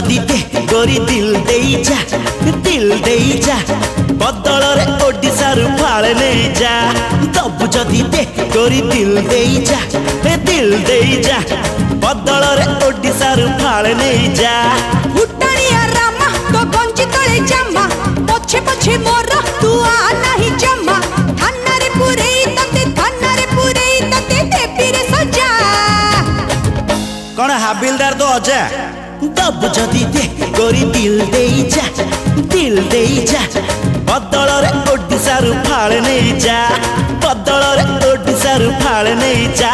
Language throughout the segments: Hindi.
जदि दे गोरी दिल देई जा बदल रे ओडिशा रु फाड़े नहीं जा दबु जदि दे गोरी दिल देई जा बदल रे ओडिशा रु फाड़े नहीं जा उटणिया रामा तो गंजी तले जम्मा पछे पछे मोर तू आ नहीं जम्मा थाना रे पुरेई तते देबी रे सजा कौन हाबिलदार तो अजा दबु जदि दे गोरी दिल देई जा बदल रे ओडिशा रु फाड़े नहीं जा बदल रे ओडिशा रु फाड़े नहीं जा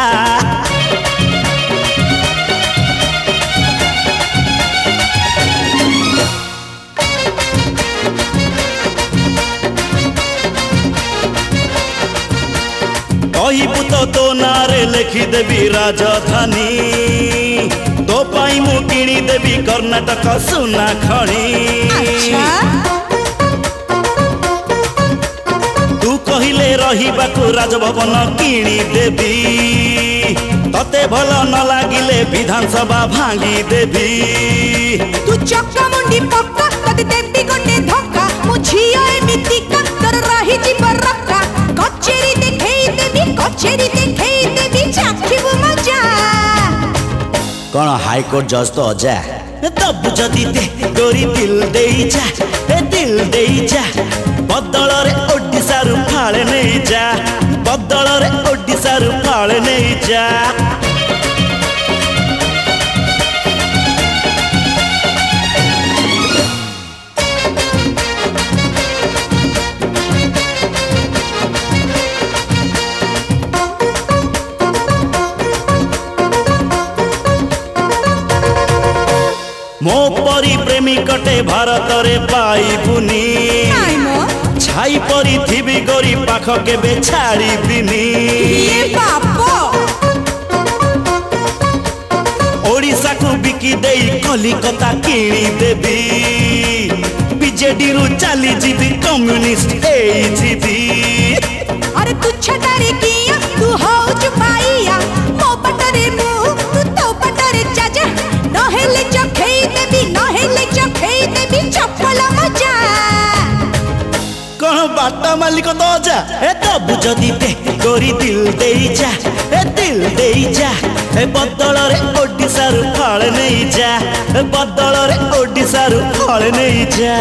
कहबू तो नारे लिखिदेवी राजधानी तो पाई मु किणी देवी कर्णाटक सुना खणी तू कहिले रहिबाकू राजभवन किणी देवी तते भल न लागिले विधानसभा भांगी देवी तू चक्का मुंडी पक्का तते देवी गोटे धक्का मु झियो एमिति का तर रही जीव रक्का कचेरी देखेई देवी चाखिबु मजा कौन हाईकोर्ट जज तो अजा दबु जदि दे गोरी दिल देई जा बदल रे ओडिशा रु फाड़े नहीं जा बदल रे ओडिशा रु फाड़े नहीं जा मो परी प्रेमी कटे भारत रे पाइबुनी छाई परी थिबी गोरी पाख केबे छाड़ी बिनी ये बापो ओडिशा को बिकी देई कलिकता किणी देवी बीजेडी रु चली जीवी कम्युनिस्ट एई जीवी अरे तुच्छ तारे किया तू हो चुपाइया मो पटरे मु तू तो पटरे चाचा नहेले चखेई देवी चप्पल मजा कौन बाटा मालिक तो जा ए दबु जदि दे गोरी दिल देई जा ए बदल रे ओडिशा रु फाड़े नहीं जा बदल रे ओडिशा रु फाड़े नहीं जा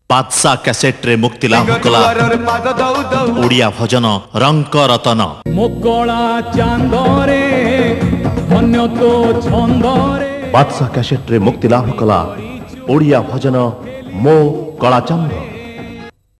बादशाह कैसेट रे मुक्ति लाभ कला ओडिया भजन रंक रतन मोकला चांदरे धन्य तो छंदरे बादशाह कैसेट रे मुक्ति लाभ कला ओडिया भजन मो कला चंद।